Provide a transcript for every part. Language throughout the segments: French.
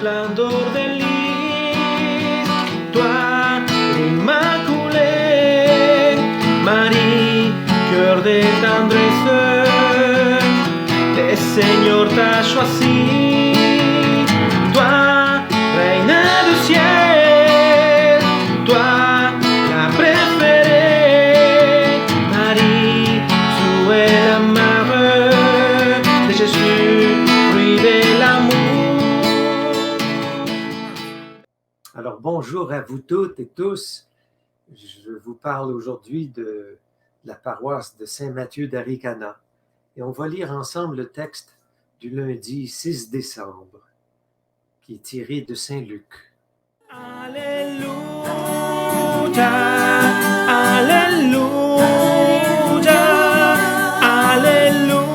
resplandor del lis, toi, l'Immaculée, Marie, cœur de tendresse, le Seigneur t'a choisi, toi, reine du ciel, toi, la préférée, Marie, tu es la mère de Jésus, fruit de l'amour. Alors, bonjour à vous toutes et tous. Je vous parle aujourd'hui de la paroisse de Saint-Matthieu d'Aricana. Et on va lire ensemble le texte du lundi 6 décembre, qui est tiré de Saint-Luc. Alléluia, Alléluia, Alléluia,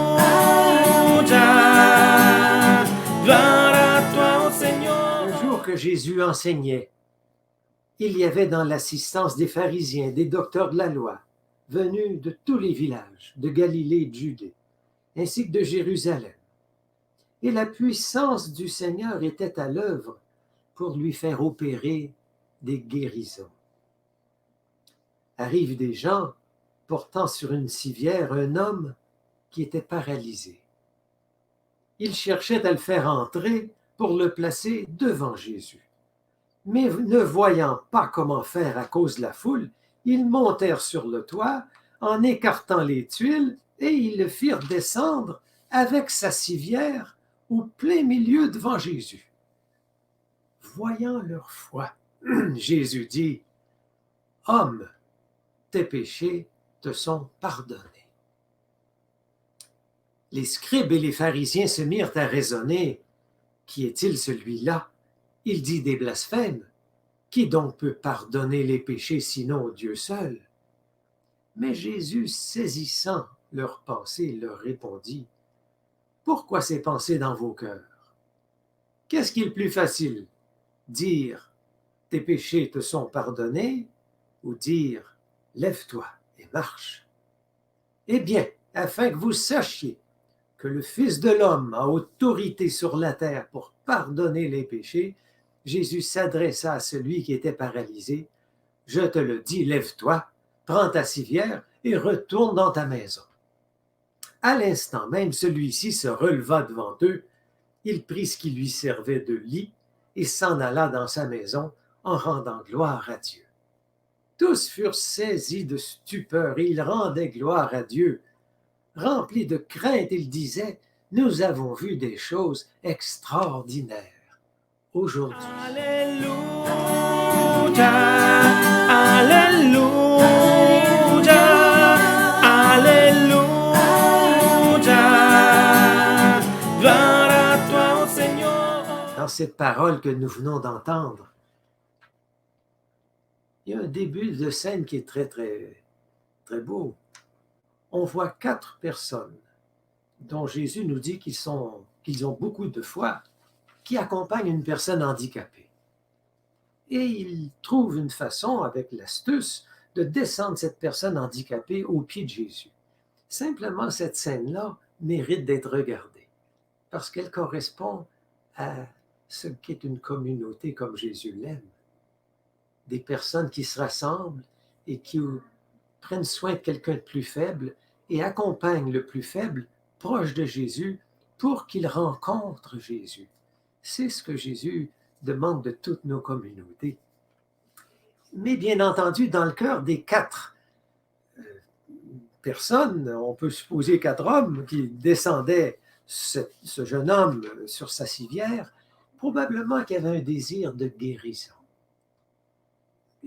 gloire à toi, Seigneur. Un jour que Jésus enseignait, il y avait dans l'assistance des pharisiens, des docteurs de la loi, venus de tous les villages, de Galilée et de Judée, ainsi que de Jérusalem. Et la puissance du Seigneur était à l'œuvre pour lui faire opérer des guérisons. Arrivent des gens portant sur une civière un homme qui était paralysé. Ils cherchaient à le faire entrer pour le placer devant Jésus. Mais ne voyant pas comment faire à cause de la foule, ils montèrent sur le toit en écartant les tuiles et ils le firent descendre avec sa civière au plein milieu devant Jésus. Voyant leur foi, Jésus dit, « Homme, tes péchés te sont pardonnés. » Les scribes et les pharisiens se mirent à raisonner. Qui est-il celui-là? Il dit des blasphèmes. Qui donc peut pardonner les péchés sinon Dieu seul? Mais Jésus, saisissant leurs pensées, leur répondit, « Pourquoi ces pensées dans vos cœurs? Qu'est-ce qui est le plus facile? Dire, tes péchés te sont pardonnés, ou dire, lève-toi et marche? Eh bien, afin que vous sachiez que le Fils de l'homme a autorité sur la terre pour pardonner les péchés, Jésus s'adressa à celui qui était paralysé. « Je te le dis, lève-toi, prends ta civière et retourne dans ta maison. » À l'instant même, celui-ci se releva devant eux, il prit ce qui lui servait de lit et s'en alla dans sa maison en rendant gloire à Dieu. Tous furent saisis de stupeur et ils rendaient gloire à Dieu. Remplis de crainte, ils disaient, « Nous avons vu des choses extraordinaires aujourd'hui. » Alléluia, Alléluia, Alléluia, gloire à toi, ô Seigneur. Dans cette parole que nous venons d'entendre, il y a un début de scène qui est très, très, très beau. On voit 4 personnes dont Jésus nous dit qu'ils ont beaucoup de foi, qui accompagnent une personne handicapée. Et il trouve une façon, avec l'astuce, de descendre cette personne handicapée aux pieds de Jésus. Simplement, cette scène-là mérite d'être regardée, parce qu'elle correspond à ce qu'est une communauté comme Jésus l'aime. Des personnes qui se rassemblent et qui prennent soin de quelqu'un de plus faible et accompagnent le plus faible proche de Jésus pour qu'il rencontre Jésus. C'est ce que Jésus demande de toutes nos communautés. Mais bien entendu, dans le cœur des 4 personnes, on peut supposer 4 hommes qui descendaient ce jeune homme sur sa civière, probablement qu'il y avait un désir de guérison.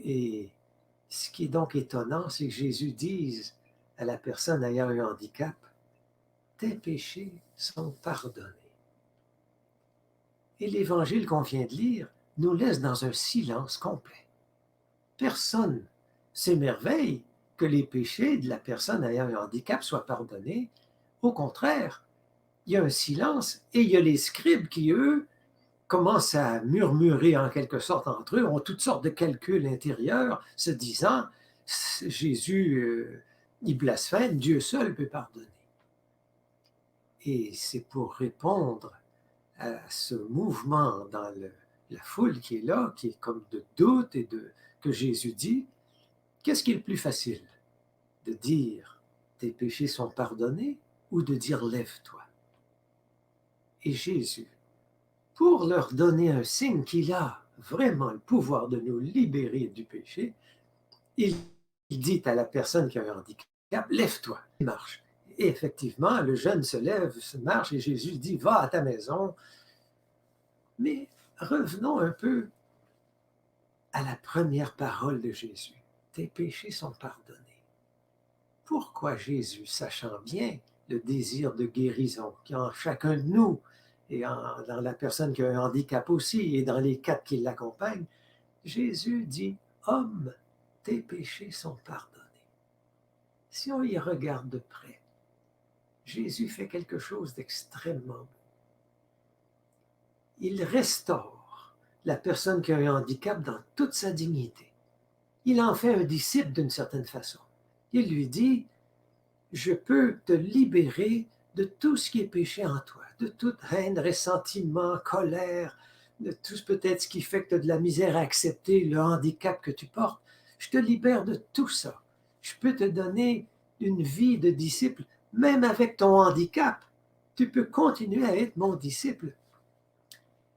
Et ce qui est donc étonnant, c'est que Jésus dise à la personne ayant un handicap, « Tes péchés sont pardonnés. » Et l'évangile qu'on vient de lire nous laisse dans un silence complet. Personne s'émerveille que les péchés de la personne ayant un handicap soient pardonnés. Au contraire, il y a un silence et il y a les scribes qui, eux, commencent à murmurer en quelque sorte entre eux, ont toutes sortes de calculs intérieurs, se disant « Jésus, il blasphème, Dieu seul peut pardonner. » Et c'est pour répondre à ce mouvement dans la foule qui est là, qui est comme de doute et que Jésus dit, qu'est-ce qui est le plus facile? De dire tes péchés sont pardonnés ou de dire lève-toi? Et Jésus, pour leur donner un signe qu'il a vraiment le pouvoir de nous libérer du péché, il dit à la personne qui a un handicap, lève-toi, marche. Et effectivement, le jeune se lève, se marche, et Jésus dit, va à ta maison. Mais revenons un peu à la première parole de Jésus. Tes péchés sont pardonnés. Pourquoi Jésus, sachant bien le désir de guérison qui est en chacun de nous, et dans la personne qui a un handicap aussi, et dans les quatre qui l'accompagnent, Jésus dit, homme, tes péchés sont pardonnés. Si on y regarde de près, Jésus fait quelque chose d'extrêmement beau. Il restaure la personne qui a un handicap dans toute sa dignité. Il en fait un disciple d'une certaine façon. Il lui dit, je peux te libérer de tout ce qui est péché en toi, de toute haine, ressentiment, colère, de tout peut-être ce qui fait que tu as de la misère à accepter le handicap que tu portes. Je te libère de tout ça. Je peux te donner une vie de disciple, même avec ton handicap. Tu peux continuer à être mon disciple.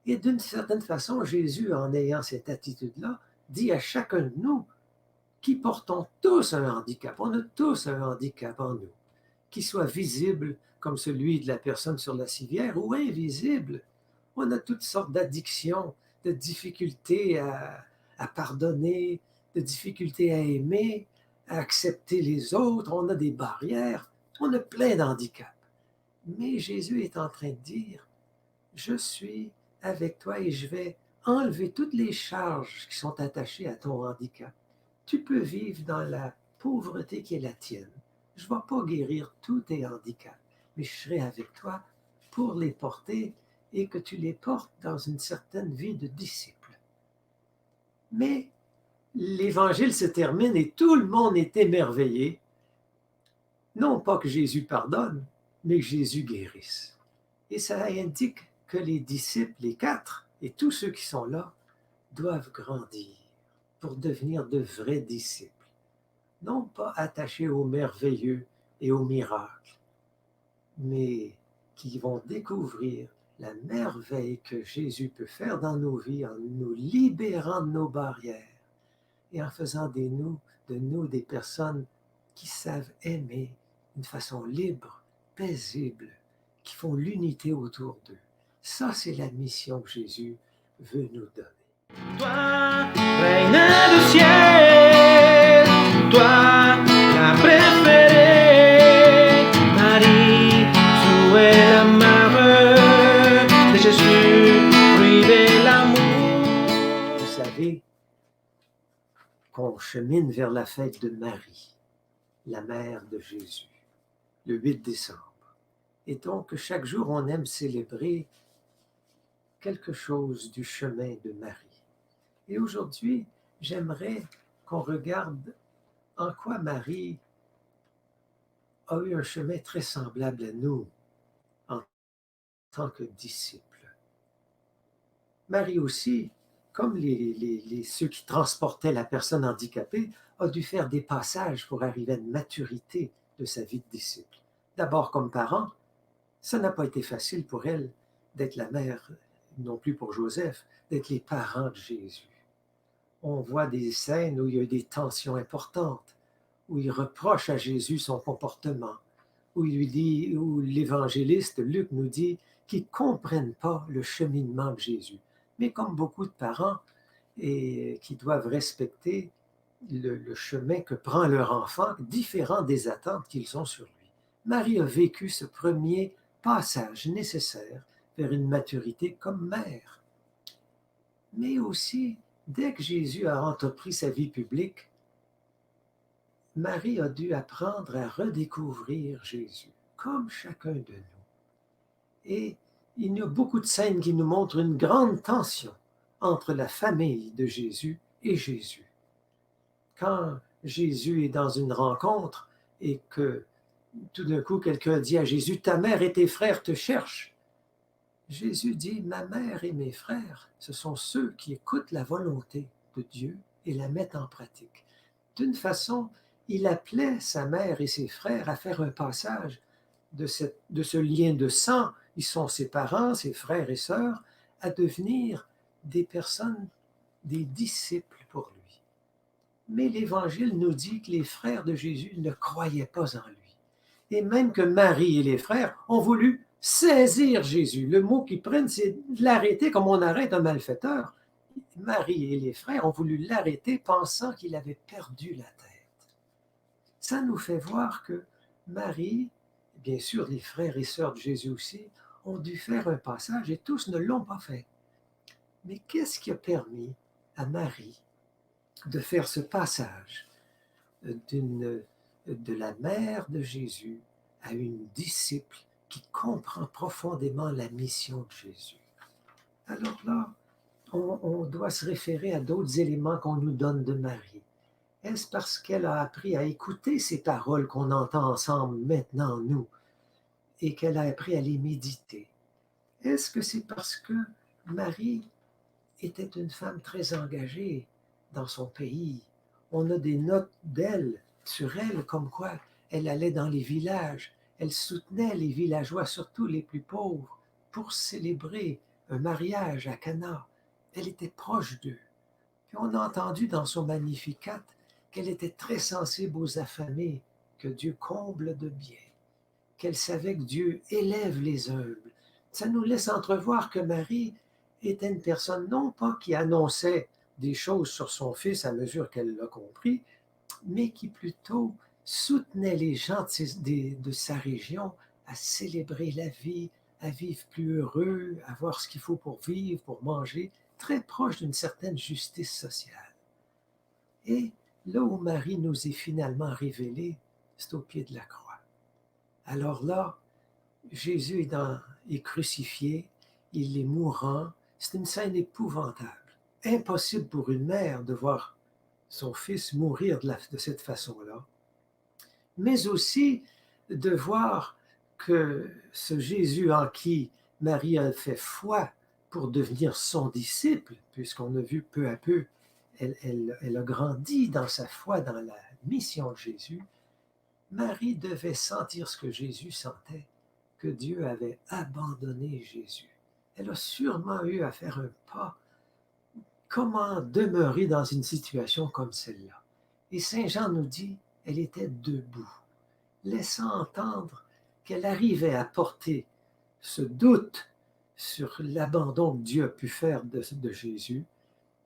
Et d'une certaine façon, Jésus, en ayant cette attitude-là, dit à chacun de nous qui portons tous un handicap, on a tous un handicap en nous, qu'il soit visible comme celui de la personne sur la civière ou invisible. On a toutes sortes d'addictions, de difficultés à pardonner, de difficultés à aimer, à accepter les autres. On a des barrières, on a plein d'handicaps. Mais Jésus est en train de dire, je suis avec toi et je vais enlever toutes les charges qui sont attachées à ton handicap. Tu peux vivre dans la pauvreté qui est la tienne. Je ne vais pas guérir tous tes handicaps, mais je serai avec toi pour les porter et que tu les portes dans une certaine vie de disciple. Mais l'Évangile se termine et tout le monde est émerveillé. Non pas que Jésus pardonne, mais que Jésus guérisse. Et ça indique que les disciples, les quatre, et tous ceux qui sont là, doivent grandir pour devenir de vrais disciples. Non pas attachés au merveilleux et aux miracles, mais qui vont découvrir la merveille que Jésus peut faire dans nos vies en nous libérant de nos barrières et en faisant de nous des personnes qui savent aimer d'une façon libre, paisible, qui font l'unité autour d'eux. Ça, c'est la mission que Jésus veut nous donner. Toi, reina du ciel, toi, la préférée, Marie, tu es la mère de Jésus, fruit de l'amour. Vous savez qu'on chemine vers la fête de Marie, la mère de Jésus, le 8 décembre. Et donc, chaque jour, on aime célébrer quelque chose du chemin de Marie. Et aujourd'hui, j'aimerais qu'on regarde en quoi Marie a eu un chemin très semblable à nous en tant que disciples. Marie aussi, comme ceux qui transportaient la personne handicapée, a dû faire des passages pour arriver à une maturité de sa vie de disciple. D'abord comme parent, ça n'a pas été facile pour elle d'être la mère, non plus pour Joseph, d'être les parents de Jésus. On voit des scènes où il y a eu des tensions importantes, où il reproche à Jésus son comportement, où il lui dit, où l'évangéliste Luc nous dit qu'ils ne comprennent pas le cheminement de Jésus. Mais comme beaucoup de parents et qui doivent respecter le chemin que prend leur enfant, différent des attentes qu'ils ont sur lui. Marie a vécu ce premier passage nécessaire vers une maturité comme mère. Mais aussi, dès que Jésus a entrepris sa vie publique, Marie a dû apprendre à redécouvrir Jésus, comme chacun de nous. Et il y a beaucoup de scènes qui nous montrent une grande tension entre la famille de Jésus et Jésus. Quand Jésus est dans une rencontre et que tout d'un coup quelqu'un dit à Jésus, « Ta mère et tes frères te cherchent », Jésus dit, ma mère et mes frères, ce sont ceux qui écoutent la volonté de Dieu et la mettent en pratique. D'une façon, il appelait sa mère et ses frères à faire un passage de ce lien de sang, ils sont ses parents, ses frères et sœurs, à devenir des personnes, des disciples pour lui. Mais l'Évangile nous dit que les frères de Jésus ne croyaient pas en lui. Et même que Marie et les frères ont voulu saisir Jésus. Le mot qu'ils prennent, c'est de l'arrêter comme on arrête un malfaiteur. Marie et les frères ont voulu l'arrêter pensant qu'il avait perdu la tête. Ça nous fait voir que Marie, bien sûr les frères et sœurs de Jésus aussi, ont dû faire un passage et tous ne l'ont pas fait. Mais qu'est-ce qui a permis à Marie de faire ce passage de la mère de Jésus à une disciple qui comprend profondément la mission de Jésus? Alors là, on doit se référer à d'autres éléments qu'on nous donne de Marie. Est-ce parce qu'elle a appris à écouter ces paroles qu'on entend ensemble maintenant, nous, et qu'elle a appris à les méditer? Est-ce que c'est parce que Marie était une femme très engagée dans son pays? On a des notes d'elle, sur elle, comme quoi elle allait dans les villages, elle soutenait les villageois, surtout les plus pauvres, pour célébrer un mariage à Cana. Elle était proche d'eux. Puis on a entendu dans son Magnificat qu'elle était très sensible aux affamés, que Dieu comble de bien, qu'elle savait que Dieu élève les humbles. Ça nous laisse entrevoir que Marie était une personne non pas qui annonçait des choses sur son fils à mesure qu'elle l'a compris, mais qui plutôt soutenait les gens de sa région à célébrer la vie, à vivre plus heureux, à voir ce qu'il faut pour vivre, pour manger, très proche d'une certaine justice sociale. Et là où Marie nous est finalement révélée, c'est au pied de la croix. Alors là, Jésus est crucifié, il est mourant, c'est une scène épouvantable. Impossible pour une mère de voir son fils mourir de cette façon-là, mais aussi de voir que ce Jésus en qui Marie a fait foi pour devenir son disciple, puisqu'on a vu peu à peu, elle a grandi dans sa foi, dans la mission de Jésus, Marie devait sentir ce que Jésus sentait, que Dieu avait abandonné Jésus. Elle a sûrement eu à faire un pas. Comment demeurer dans une situation comme celle-là? Et Saint Jean nous dit, elle était debout, laissant entendre qu'elle arrivait à porter ce doute sur l'abandon que Dieu a pu faire de Jésus,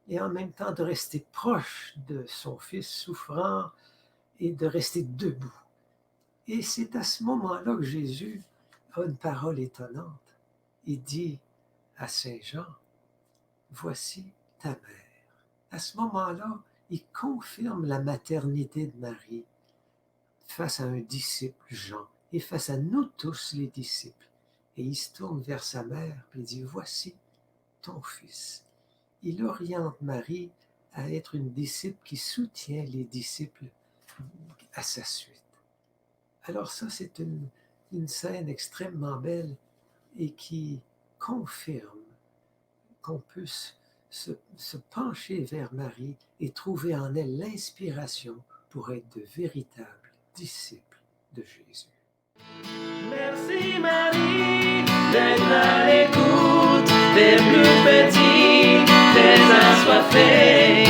et en même temps de rester proche de son fils souffrant et de rester debout. Et c'est à ce moment-là que Jésus a une parole étonnante. Il dit à Saint Jean, « Voici ta mère. » À ce moment-là, il confirme la maternité de Marie face à un disciple, Jean, et face à nous tous les disciples. Et il se tourne vers sa mère et dit, « Voici ton fils. » Il oriente Marie à être une disciple qui soutient les disciples à sa suite. Alors ça, c'est une scène extrêmement belle et qui confirme qu'on peut se pencher vers Marie et trouver en elle l'inspiration pour être de véritables disciples de Jésus. Merci Marie d'être à l'écoute des plus petits, des assoiffés.